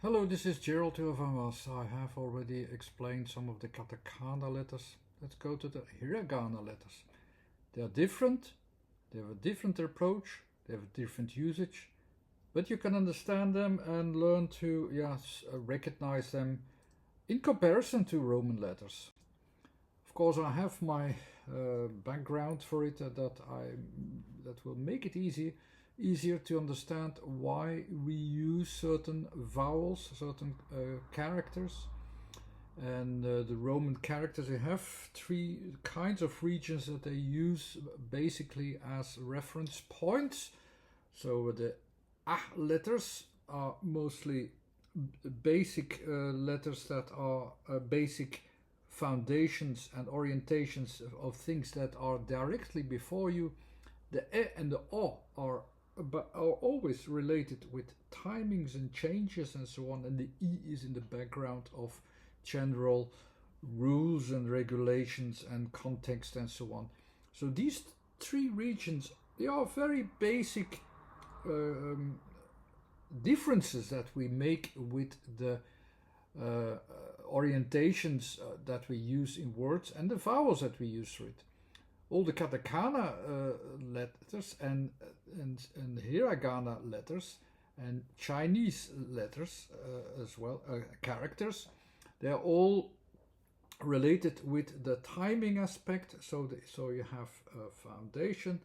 Hello, this is Gerald Vowels. I have already explained some of the katakana letters. Let's go to the hiragana letters. They are different, they have a different approach, they have a different usage, but you can understand them and learn to recognize them in comparison to Roman letters. Of course, I have my background for it that will make it easier to understand why we use certain vowels, certain characters. And the Roman characters, they have three kinds of regions that they use basically as reference points. So the A letters are mostly basic letters that are basic foundations and orientations of things that are directly before you. The E and the O are always related with timings and changes and so on, and the E is in the background of general rules and regulations and context and so on. So these three regions, they are very basic differences that we make with the orientations that we use in words and the vowels that we use for it. All the katakana letters and hiragana letters and Chinese letters as well, characters, they're all related with the timing aspect. So you have a foundation,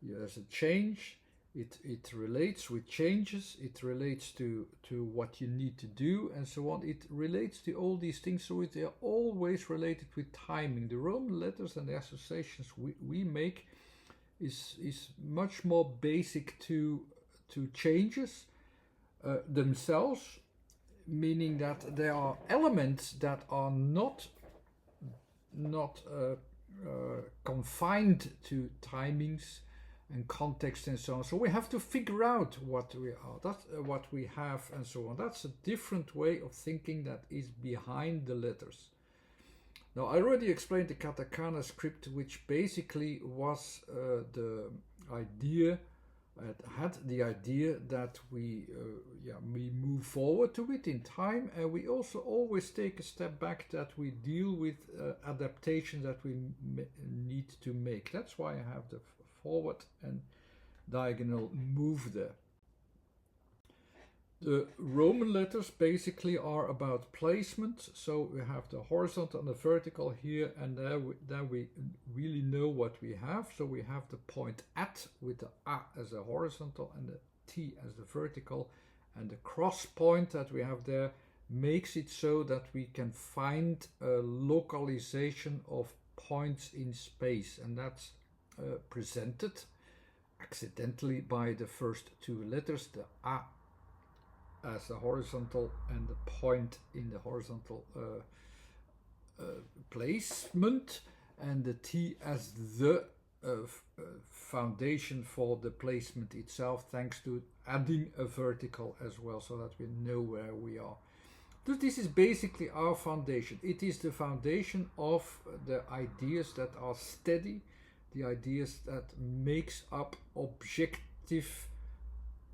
there's a change, it relates with changes, it relates to what you need to do and so on. It relates to all these things, so they are always related with timing. The Roman letters and the associations we make is much more basic to changes themselves, meaning that there are elements that are not confined to timings and context and so on. So we have to figure out what we are, what we have and so on. That's a different way of thinking that is behind the letters. Now, I already explained the katakana script, which basically was the idea, had the idea that we move forward to it in time, and we also always take a step back, that we deal with adaptations that we need to make. That's why I have the forward and diagonal move there. The Roman letters basically are about placement, so we have the horizontal and the vertical here, and there we really know what we have. So we have the point at with the A as the horizontal and the T as the vertical, and the cross point that we have there makes it so that we can find a localization of points in space, and that's presented accidentally by the first two letters, the A as the horizontal and the point in the horizontal placement, and the T as the foundation for the placement itself, thanks to adding a vertical as well, so that we know where we are. So this is basically our foundation. It is the foundation of the ideas that are steady, the ideas that makes up objective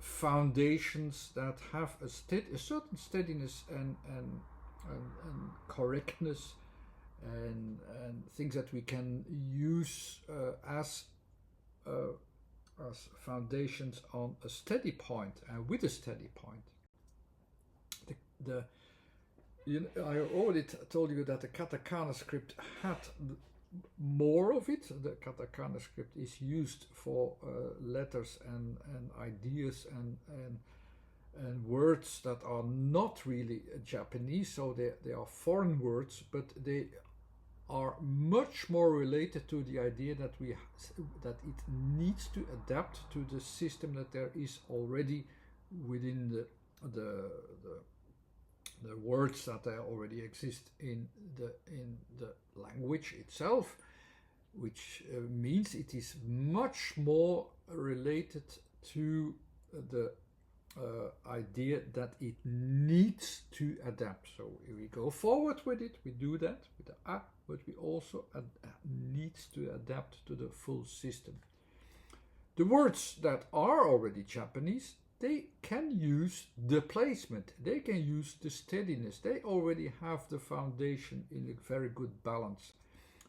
foundations that have a certain steadiness and correctness, and things that we can use as foundations on a steady point and with a steady point. I already told you that the katakana script had more of it. The katakana script is used for letters and ideas and words that are not really Japanese, so they are foreign words, but they are much more related to the idea that it needs to adapt to the system that there is already within the words that already exist in the language itself, which means it is much more related to the idea that it needs to adapt. So if we go forward with it, we do that with the A, but we also needs to adapt to the full system. The words that are already Japanese, they can use the placement, they can use the steadiness, they already have the foundation in a very good balance.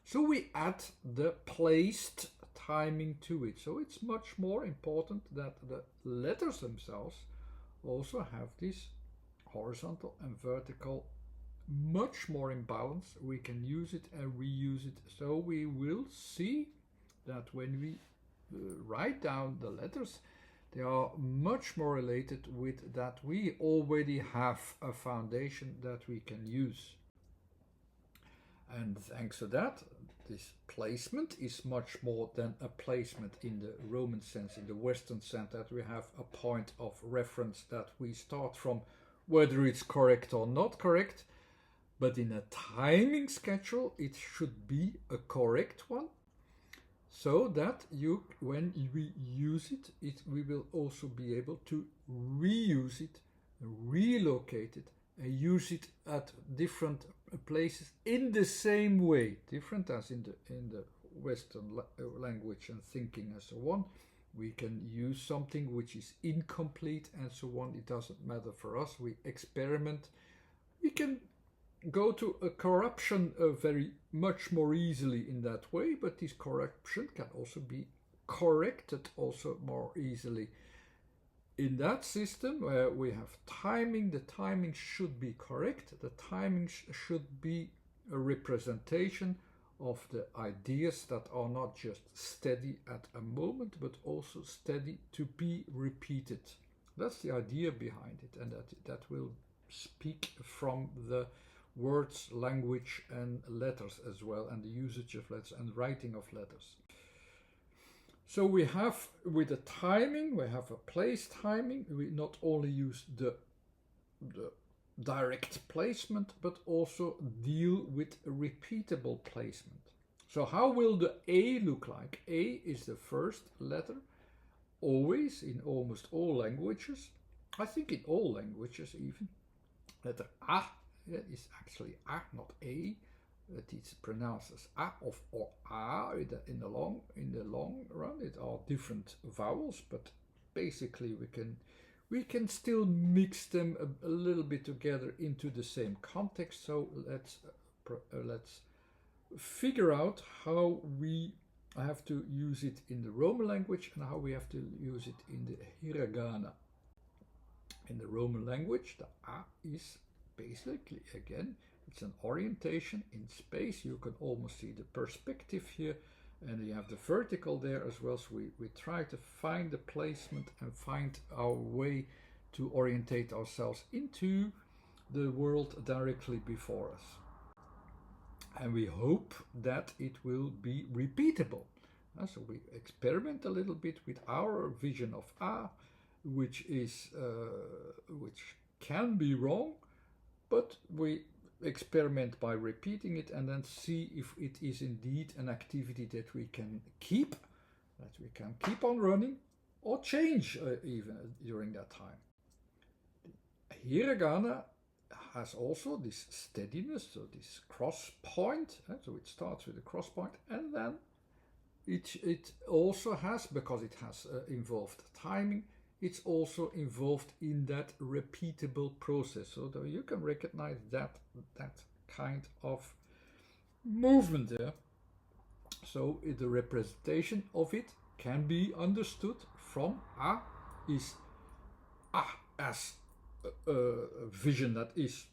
So we add the placed timing to it. So it's much more important that the letters themselves also have this horizontal and vertical much more in balance. We can use it and reuse it. So we will see that when we write down the letters, they are much more related with that we already have a foundation that we can use. And thanks to that, this placement is much more than a placement in the Roman sense, in the Western sense, that we have a point of reference that we start from, whether it's correct or not correct. But in a timing schedule, it should be a correct one, so that when we use it, we will also be able to reuse it, relocate it, and use it at different places in the same way, different as in the Western language and thinking and so on. We can use something which is incomplete and so on. It doesn't matter for us. We experiment. We can go to a corruption very much more easily in that way, but this corruption can also be corrected also more easily. In that system where we have timing, the timing should be correct. The timing should be a representation of the ideas that are not just steady at a moment, but also steady to be repeated. That's the idea behind it, and that will speak from the words, language, and letters as well, and the usage of letters and writing of letters. So we have, with the timing, we have a place timing. We not only use the direct placement, but also deal with repeatable placement. So how will the A look like? A is the first letter, always in almost all languages. I think in all languages even. Letter A is actually A, not A. It's pronounced as A or A in the long run. It are different vowels, but basically we can still mix them a little bit together into the same context. So let's figure out how we have to use it in the Roman language and how we have to use it in the Hiragana. In the Roman language, the A is basically, again, it's an orientation in space. You can almost see the perspective here, and you have the vertical there as well. So we try to find the placement and find our way to orientate ourselves into the world directly before us. And we hope that it will be repeatable. So we experiment a little bit with our vision of A, which can be wrong, but we experiment by repeating it and then see if it is indeed an activity that we can keep on running or change even during that time. Hiragana has also this steadiness, so this cross point, so it starts with a cross point, and then it also has, because it has involved timing, it's also involved in that repeatable process. So that you can recognize that kind of movement there. So the representation of it can be understood from A is A as a vision that is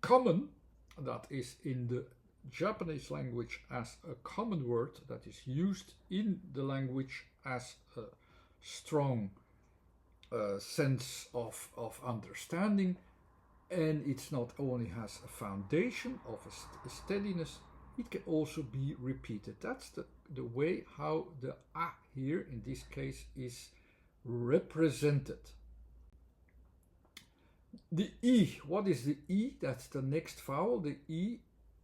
common, that is in the Japanese language as a common word that is used in the language as a strong sense of understanding, and it's not only has a foundation of a steadiness, it can also be repeated. That's the way how the A here in this case is represented. The E, what is the E? That's the next vowel. The E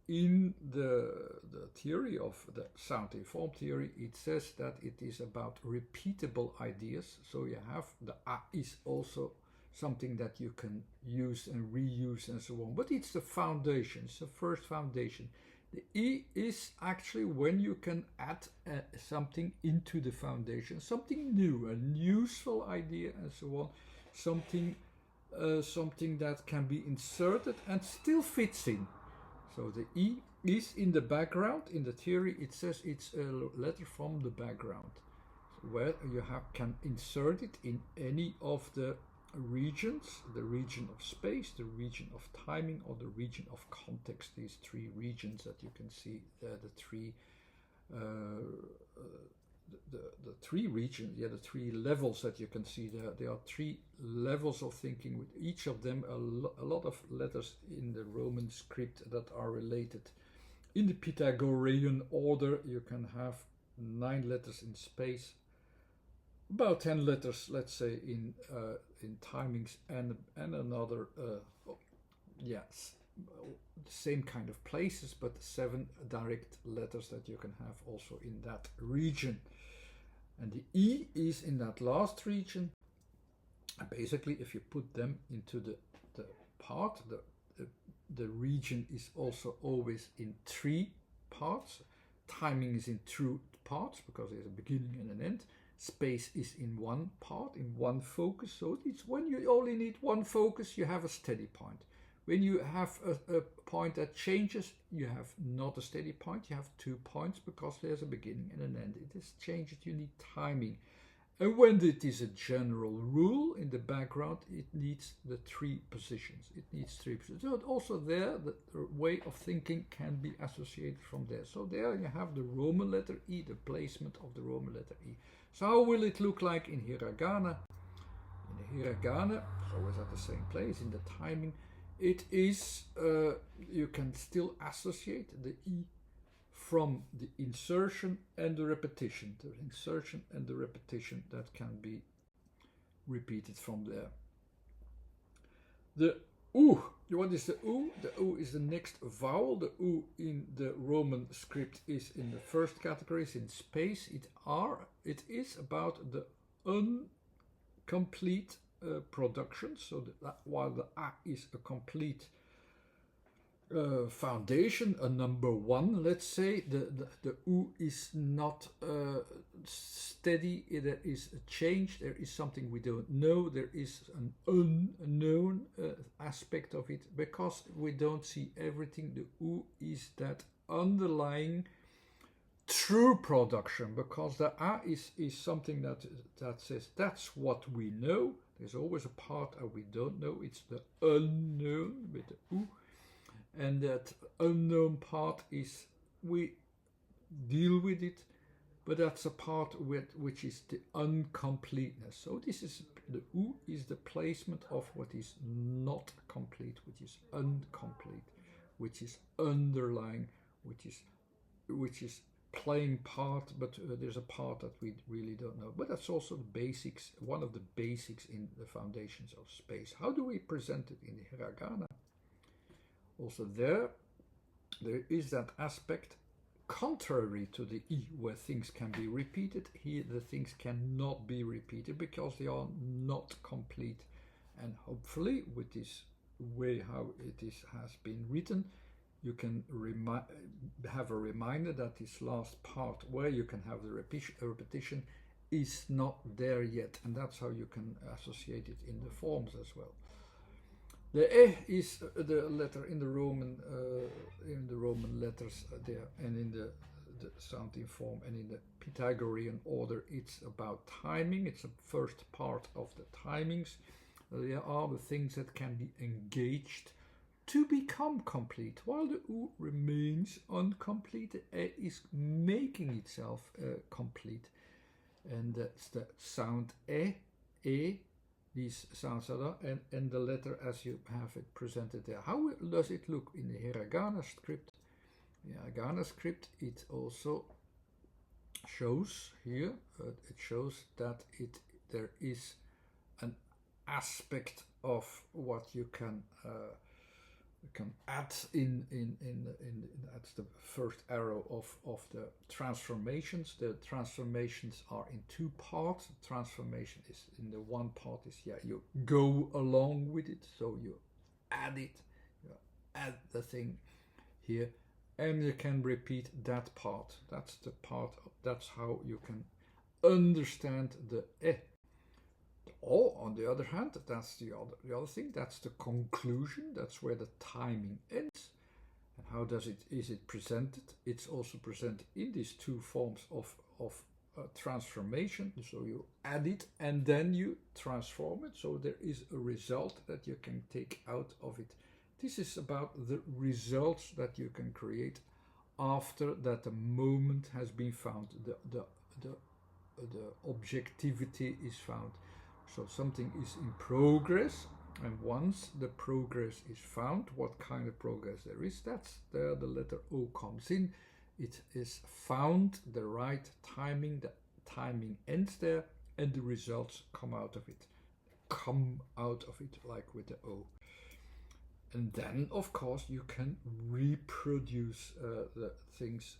in the theory of the sound informed theory, it says that it is about repeatable ideas. So you have the A is also something that you can use and reuse and so on. But it's the foundation, it's the first foundation. The E is actually when you can add something into the foundation, something new, a useful idea and so on. something something that can be inserted and still fits in. So the E is in the background. In the theory, it says it's a letter from the background, where you can insert it in any of the regions, the region of space, the region of timing, or the region of context. These three regions that you can see, the three regions, the three levels that you can see there. There are three levels of thinking, with each of them a lot of letters in the Roman script that are related. In the Pythagorean order, you can have 9 letters in space, about 10 letters, let's say, in timings, and another, yes, the same kind of places, but 7 direct letters that you can have also in that region. And the E is in that last region. And basically, if you put them into the part, the region is also always in 3 parts. Timing is in 2 parts because there's a beginning and an end. Space is in 1 part, in 1 focus. So it's when you only need 1 focus, you have a steady point. When you have a point that changes, you have not a steady point, you have 2 points because there's a beginning and an end. It is changes, you need timing. And when it is a general rule in the background, it needs the 3 positions. It needs 3 positions. So also there, the way of thinking can be associated from there. So there you have the Roman letter E, the placement of the Roman letter E. So how will it look like in Hiragana? In the Hiragana, it's always at the same place, in the timing. It is, you can still associate the E from the insertion and the repetition. The insertion and the repetition that can be repeated from there. The U, what is the U? The U is the next vowel. The U in the Roman script is in the first category, is in space. It is about the incomplete production. So while the A is a complete foundation, a number 1, let's say, the U is not steady. There is a change, there is something we don't know, there is an unknown aspect of it, because we don't see everything. The U is that underlying true production, because the A is something that says that's what we know. There's always a part that we don't know. It's the unknown with the U. And that unknown part is, we deal with it, but that's a part which is the incompleteness. So this is, the U is the placement of what is not complete, which is incomplete, which is underlying, which is playing part, but there's a part that we really don't know. But that's also the basics, one of the basics in the foundations of space. How do we present it in the Hiragana? Also there is that aspect contrary to the E, where things can be repeated. Here the things cannot be repeated because they are not complete. And hopefully with this way how it has been written, you can have a reminder that this last part where you can have the repetition is not there yet, and that's how you can associate it in the forms as well. The E is the letter in the Roman letters there, and in the sounding form, and in the Pythagorean order, it's about timing. It's the first part of the timings. There are the things that can be engaged to become complete, while the U remains incomplete. The E is making itself complete, and that's the sound E. These sounds are there, and the letter as you have it presented there. How does it look in the Hiragana script? The Hiragana script, it also shows here, it shows that there is an aspect of what you can add in that's the first arrow of the transformations. The transformations are in 2 parts. The transformation is in the one part is, you go along with it, so you add it, you add the thing here, and you can repeat that part. That's the part, that's how you can understand the E. The Or on the other hand, that's the other thing. That's the conclusion. That's where the timing ends. And how is it presented? It's also presented in these two forms of transformation. So you add it and then you transform it. So there is a result that you can take out of it. This is about the results that you can create after that the moment has been found. The objectivity is found. So something is in progress, and once the progress is found, what kind of progress there is, that's there the letter O comes in. It is found, the right timing, the timing ends there, and the results come out of it. Come out of it, like with the O. And then, of course, you can reproduce the things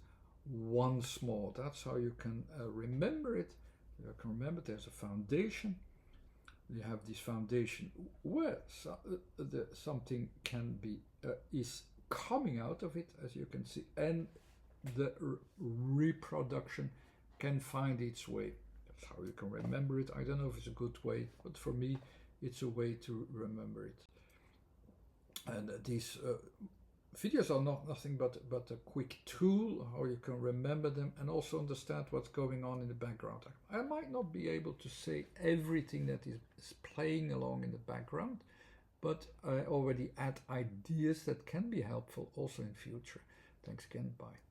once more. That's how you can remember it. You can remember there's a foundation. You have this foundation where something can be is coming out of it, as you can see, and the reproduction can find its way. That's how you can remember it. I don't know if it's a good way, but for me, it's a way to remember it. And these videos are nothing but a quick tool how you can remember them and also understand what's going on in the background. I might not be able to say everything that is playing along in the background, but I already add ideas that can be helpful also in future. Thanks again, bye.